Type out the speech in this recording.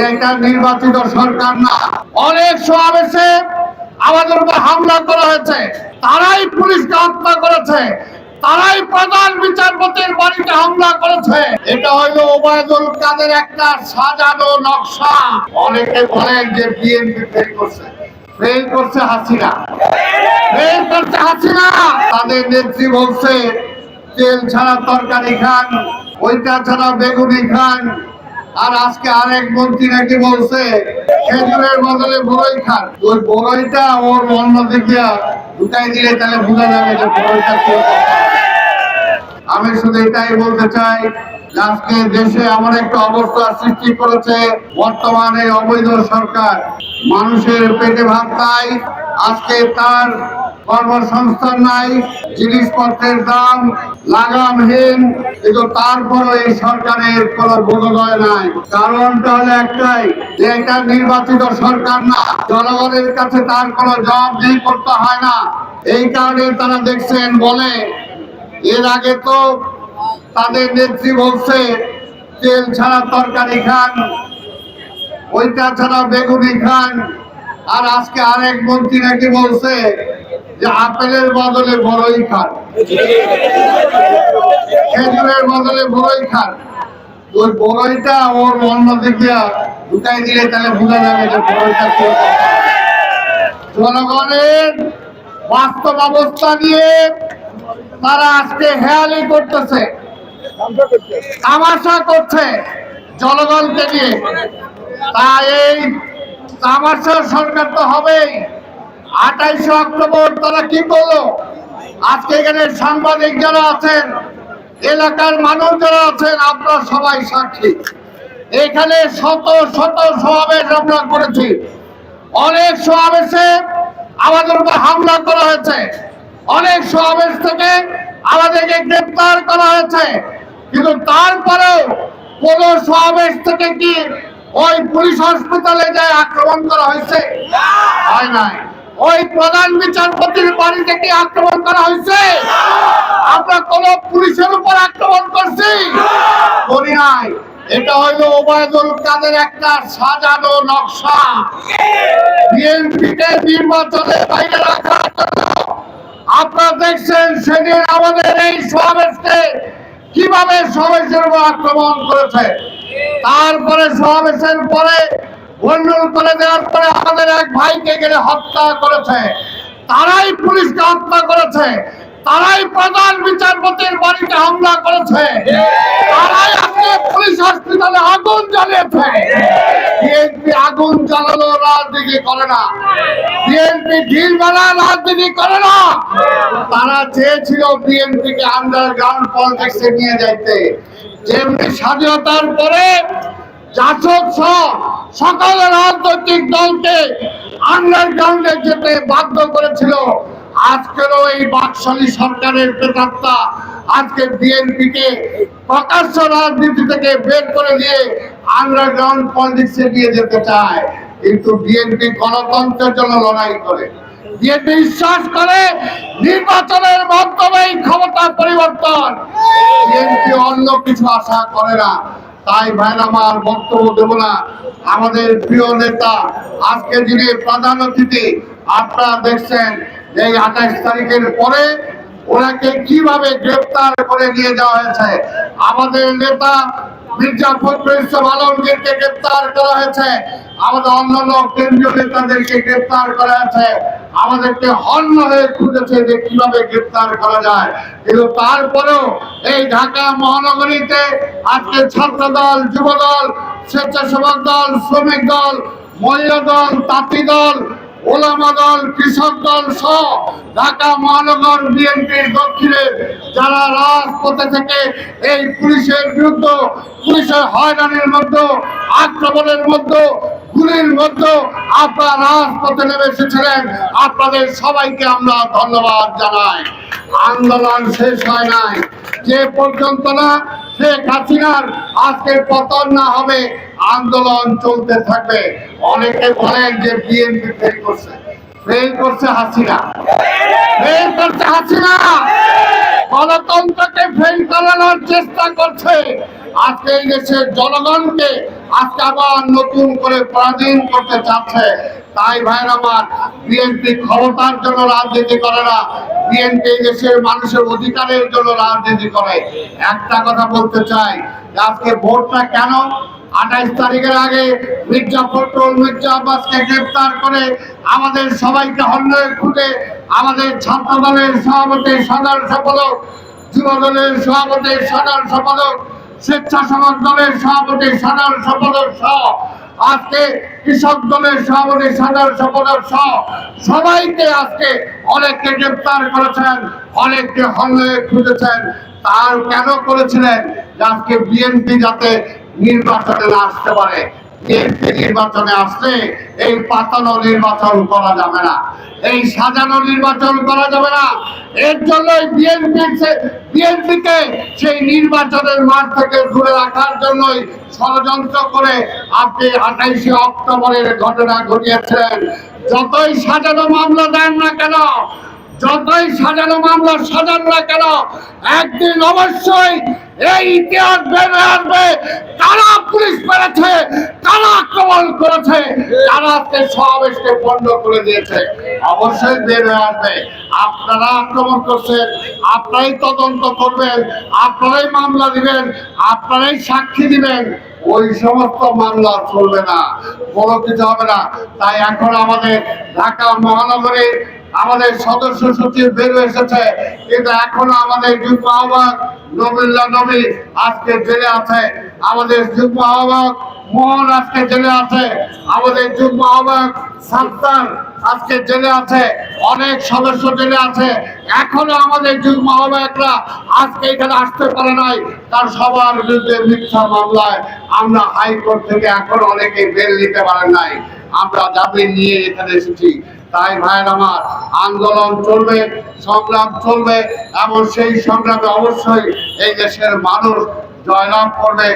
এটা নির্বাচিত সরকার না। অনেক সমাবেশে আমাদের উপর হামলা করা হয়েছে, তারাই পুলিশকে হত্যা করেছে, তারাই প্রধান বিচারপতির বাড়িতে হামলা করেছে। এটা হলো ওবায়দুল কাদের একটা সাজানো নকশা। অনেকে বলেন যে বিএনপি ফেল করছে, ফেল করছে হাসিনা, ফেল করছে হাসিনা। তাদের নেত্রী বলছে তেল ছাড়া তরকারি খান, ওইটা ছাড়া বেগুনি খান। আর আজকে আরেক মন্ত্রী নাকি বলছে খেজুরের বদলে বড়ই খান। ওই বড়ইটা ওর অন্যদিকে ঢুকাই দিলে তাহলে বোঝা যাবে যে বড়ইটা কি। আমি শুধু এটাই বলতে চাই, আজকে দেশে এমন একটা অবস্থা সৃষ্টি করেছে বর্তমানে অবৈধ সরকার। মানুষের পেটে ভাত নাই, আজকে তার কর্মসংস্থান নাই, জিনিসপত্রের দাম লাগামহীন, কিন্তু তারপরও এই সরকারের কোনো বোধোদয় নাই। কারণটা হলো একটাই, যে এটা নির্বাচিত সরকার না, জনগণের কাছে তার কোনো জবাবদিহি করতে হয় না। এই কারণে তারা দেখছেন বলে, এর আগে তো তাদের নেত্রী বলছে তেল ছাড়া তরকারি খান, ওইটা ছাড়া বেগুনি খান। আর আজকে আরেক মন্ত্রী নাকি বলছে যে আপেলের বদলে বড়ই খান, খেজুরের বদলে বড়ই খান। ওই বড়ইটা ওর অন্যদিকে ঢুকাই দিলে তাহলে বোঝা যাবে যে বড়ইটা কি। জনগণের বাস্তব অবস্থা নিয়ে তারা আজকে হেয়ালি করতেছে, তামাশা করছে জনগণকে নিয়ে। তাই এই তামাশা সরকার তো হবেই। 28 অক্টোবর তারা কি করলো? আজকে এখানে সাংবাদিক যারা আছেন, এলাকার মানুষ যারা আছেন, আপনারা সবাই সাক্ষী। এখানে শত শত সমাবেশ আমরা করেছি। অনেক সমাবেশে আমাদের উপর হামলা করা হয়েছে, অনেক সমাবেশ থেকে আমাদেরকে গ্রেপ্তার করা হয়েছে। কিন্তু তারপরেও কোন সমাবেশ থেকে কি ওই পুলিশ হসপিটালে যায় আক্রমণ করা হয়েছে? হয় নাই। ওই প্রধান বিচারপতির বাড়িতে কি আক্রমণ করা হয়েছে? আমরা কোন পুলিশের উপর আক্রমণ করছি? করি নাই। এটা হইল ওবায়দুল কাদের একটা সাজানো নকশা। বিএনপিকে নির্বাচনের বাইরে রাখার জন্য আপনারা দেখছেন সেদিন আমাদের এই সমাবেশকে কিভাবে সমাবেশের উপর আক্রমণ করেছে। তারপরে সমাবেশের পরে গন্ডগোল করে দেওয়ার পরে আমাদের এক ভাইকে গেলে হত্যা করেছে, তারাই পুলিশকে হত্যা করেছে, তারাই প্রধান বিচারপতির বাড়িতে হামলা করেছে, তারাই আজকে পুলিশ হসপিটালে আগুন জ্বালিয়েছে। বিএনপি আগুন জ্বালানো রাজনীতি করে না, বিএনপি ঢিল মারা রাজনীতি করে না। তারা চেয়েছিল বিএনপিকে আন্ডারগ্রাউন্ড পলিটিক্সে নিয়ে যাইতে, যেমনি স্বাধীনতার পরে জাসদ সহ সকল রাজনৈতিক দলকে আন্ডারগ্রাউন্ডে যেতে বাধ্য করেছিল। আজকেরও এই বাকশালী সরকারের প্রেতাত্মা আজকে বিএনপিকে প্রকাশ্য রাজনীতি থেকে বের করে দিয়ে আন্ডারগ্রাউন্ড পলিটিক্সে নিয়ে যেতে চায়। কিন্তু বিএনপি গণতন্ত্রের জন্য লড়াই করে, বিএনপি বিশ্বাস করে নির্বাচনের মাধ্যমে ক্ষমতা পরিবর্তন। বিএনপি অন্য কিছু আশা করে না। তাই ভাইরা আমার বক্তব্য দেব না। আমাদের প্রিয় নেতা আজকে যিনি প্রধান অতিথি, আপনারা দেখছেন যে 28 তারিখের পরে ওনাকে কিভাবে গ্রেফতার করে নিয়ে যাওয়া হয়েছে। আমাদের নেতা মির্জা ফখরুল ইসলাম আলমগীরকে গ্রেফতার করা হয়েছে, আমাদের অন্যান্য কেন্দ্রীয় নেতাদেরকে গ্রেফতার করা হয়েছে। আমাদেরকে হন্য হয়ে খুঁজেছে যে কিভাবে গ্রেফতার করা যায়। কিন্তু তারপরেও এই ঢাকা মহানগরীতে আজকে ছাত্র দল, যুব দল, স্বেচ্ছাসেবক দল, শ্রমিক দল, মহিলা দল, তাঁতি দল, ওলামা দল, কৃষক দল সহ ঢাকা মহানগর বিএনপির দক্ষিণে যারা রাজপথে থেকে এই পুলিশের বিরুদ্ধে, পুলিশের হয়রানির মধ্যে, আক্রমণের মধ্যে, গুলির মধ্যে আপনারা রাজপথে নেমে এসেছিলেন, আপনাদের সবাইকে আমরা ধন্যবাদ জানাই। আন্দোলন শেষ হয় নাই। যে পর্যন্ত না শেখ হাসিনার আজকে পতন না হবে, আন্দোলন চলতে থাকবে। অনেকে বলেন যে বিএনপি ফেল করছে, ফেল করছে হাসিনা, ফেল করছে হাসিনা, গণতন্ত্রকে ফেল করানোর চেষ্টা করছে। আজকে এই দেশের জনগণকে আজকে আবার নতুন করে পরাধীন করতে চাচ্ছে। তাই ভাইরা আমার, বিএনপি ক্ষমতার জন্য রাজনীতি করে না, বিএনপি দেশের মানুষের অধিকারের জন্য রাজনীতি করে। একটা কথা বলতে চাই, আজকে ভোটটা কেন 28 তারিখের আগে মির্জা ফখরুল মির্জা আব্বাসকে গ্রেফতার করে আমাদের সবাইকে হন্যে খুঁজে আমাদের ছাত্র দলের সভাপতি সাধারণ সম্পাদক, যুব দলের সভাপতি সাধারণ সম্পাদক, স্বেচ্ছাসেবক দলের সভাপতি সাধারণ সম্পাদক সহ আজকে কৃষক দলের সভাপতি সাধারণ সম্পাদক সহ সবাইকে আজকে অনেককে গ্রেফতার করেছেন, অনেককে হন্যে খুঁজেছেন। তার কেন করেছিলেন? আজকে বিএনপি যাতে নির্বাচনে না আসতে পারে। বিএনপি নির্বাচনে আসলে এই পাতানো নির্বাচন করা যাবে না, এই সাজানো নির্বাচন করা যাবে না। এর জন্যই বিএনপিকে সেই নির্বাচনের মাঠ থেকে দূরে রাখার জন্যই ষড়যন্ত্র করে আপনি 28শে অক্টোবরের ঘটনা ঘটিয়েছেন। যতই সাজানো মামলা দেন না কেন, যতই সাজানো মামলা সাজান না কেন, একদিন অবশ্যই এই ইতিহাস বের হয়ে আসবে কারা পুলিশ মেরেছে, কারা আক্রমণ করেছে, কারা আজকে সমাবেশকে বন্ধ করে দিয়েছে। অবশ্যই বের হয়ে আসবে। আপনারা আক্রমণ করছেন, আপনারাই তদন্ত করবেন, আপনারাই মামলা দিবেন, আপনারাই সাক্ষী দিবেন। ওই সমস্ত মামলা চলবে না, কোনো কিছু হবে না। তাই এখন আমাদের ঢাকা মহানগরে আমাদের সদস্য সচিব বের এসেছে, কিন্তু এখনো আমাদের যুগ্ম আহ্বায়ক নবিল্লাহ নবী আজকে জেলে আছে, আমাদের যুগ্ম আহ্বায়ক মোহন আজকে জেলে আছে, আমাদের যুগ্ম আহ্বায়ক সাত্তার আজকে জেলে আছে, অনেক সদস্য জেলে আছে। এখনো আমাদের যুগ্ম আহ্বায়করা আজকে এখানে আসতে পারে নাই, তার সবার বিরুদ্ধে মিথ্যা মামলায় আমরা হাইকোর্ট থেকে এখনো অনেকে বেল নিতে পারেন নাই, আমরা জামিন নিয়ে এখানে এসেছি। তাই ভাইয়ের আমার, আন্দোলন চলবে, সংগ্রাম চলবে এবং সেই সংগ্রামে অবশ্যই এই দেশের মানুষ জয়লাভ করবে।